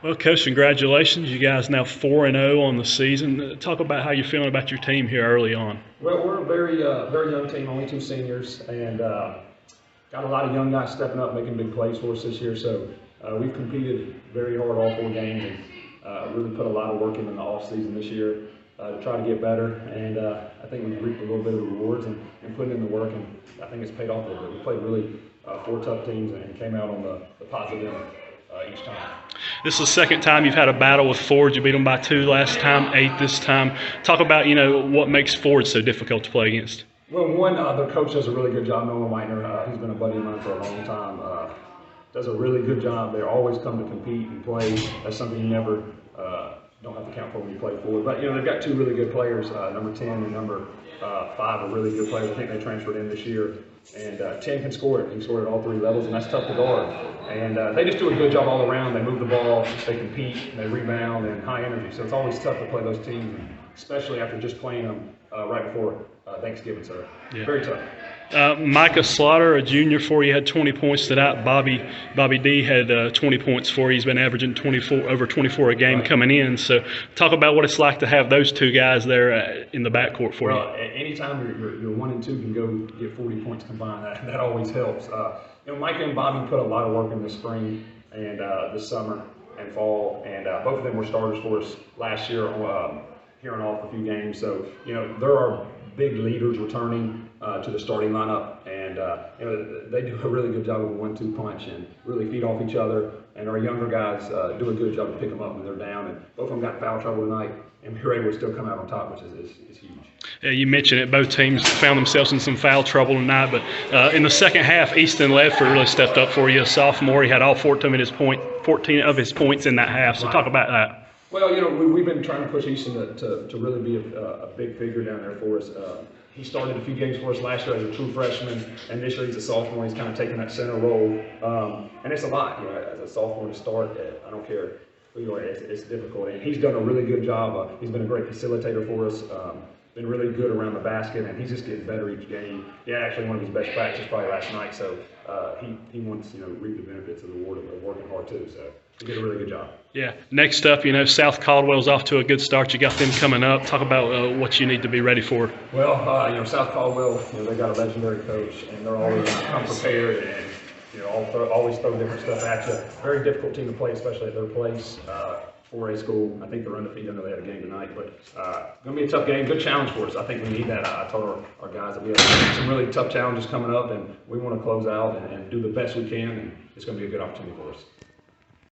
Well, Coach, congratulations. You guys now 4-0 on the season. Talk about how you're feeling about your team here early on. Well, we're a very young team, only 2 seniors, and got a lot of young guys stepping up, making big plays for us this year. So we've competed very hard all 4 games and really put a lot of work in the off season this year to try to get better. And I think we've reaped a little bit of rewards and putting in the work, and I think it's paid off a little bit. We played really 4 tough teams and came out on the positive end each time. This is the second time you've had a battle with Ford. You beat them by 2 last time, 8 this time. Talk about, what makes Ford so difficult to play against. Well, one, their coach does a really good job. Nolan Whitener, he's been a buddy of mine for a long time. Does a really good job. They always come to compete and play. That's something you never don't have to count for when you play Ford. But they've got 2 really good players. Number 10 and number 5 are really good players. I think they transferred in this year. And 10 can score it. He can score it at all 3 levels, and that's tough to guard. And they just do a good job all around. They move the ball, they compete, and they rebound, and high energy. So it's always tough to play those teams, especially after just playing them right before Thanksgiving. So very tough. Micah Slaughter, a junior for you, had 20 points tonight. Bobby D had 20 points for you. He's been averaging over 24 a game coming in. So talk about what it's like to have those 2 guys there in the backcourt for you. Well, anytime you're 1 and 2 can go get 40 points combined, that always helps. Micah and Bobby put a lot of work in this spring and this summer and fall, and both of them were starters for us last year, here and off a few games. So there are big leaders returning to the starting lineup, and they do a really good job of a 1-2 punch and really feed off each other. And our younger guys do a good job to pick them up when they're down. And both of them got in foul trouble tonight, and we were able to still come out on top, which is huge. Yeah, you mentioned it. Both teams found themselves in some foul trouble tonight, but in the second half, Easton Ledford really stepped up for you. A sophomore, he had all 14 of his points in that half. So talk about that. Well, we've been trying to push Easton to really be a big figure down there for us. He started a few games for us last year as a true freshman, and this year he's a sophomore. He's kind of taking that center role, and it's a lot. As a sophomore to start, I don't care who you are, it's difficult. And he's done a really good job. He's been a great facilitator for us. Been really good around the basket, and he's just getting better each game. He had actually one of his best practices probably last night, so he wants to reap the benefits of the reward of working hard too. So he did a really good job. Yeah. Next up, South Caldwell's off to a good start. You got them coming up. Talk about what you need to be ready for. Well, South Caldwell, they got a legendary coach, and they're always come prepared and always throw different stuff at you. Very difficult team to play, especially at their place. 4A school. I think they're undefeated. I know they had a game tonight, but going to be a tough game. Good challenge for us. I think we need that. I told our guys that we have some really tough challenges coming up, and we want to close out and do the best we can, and it's going to be a good opportunity for us.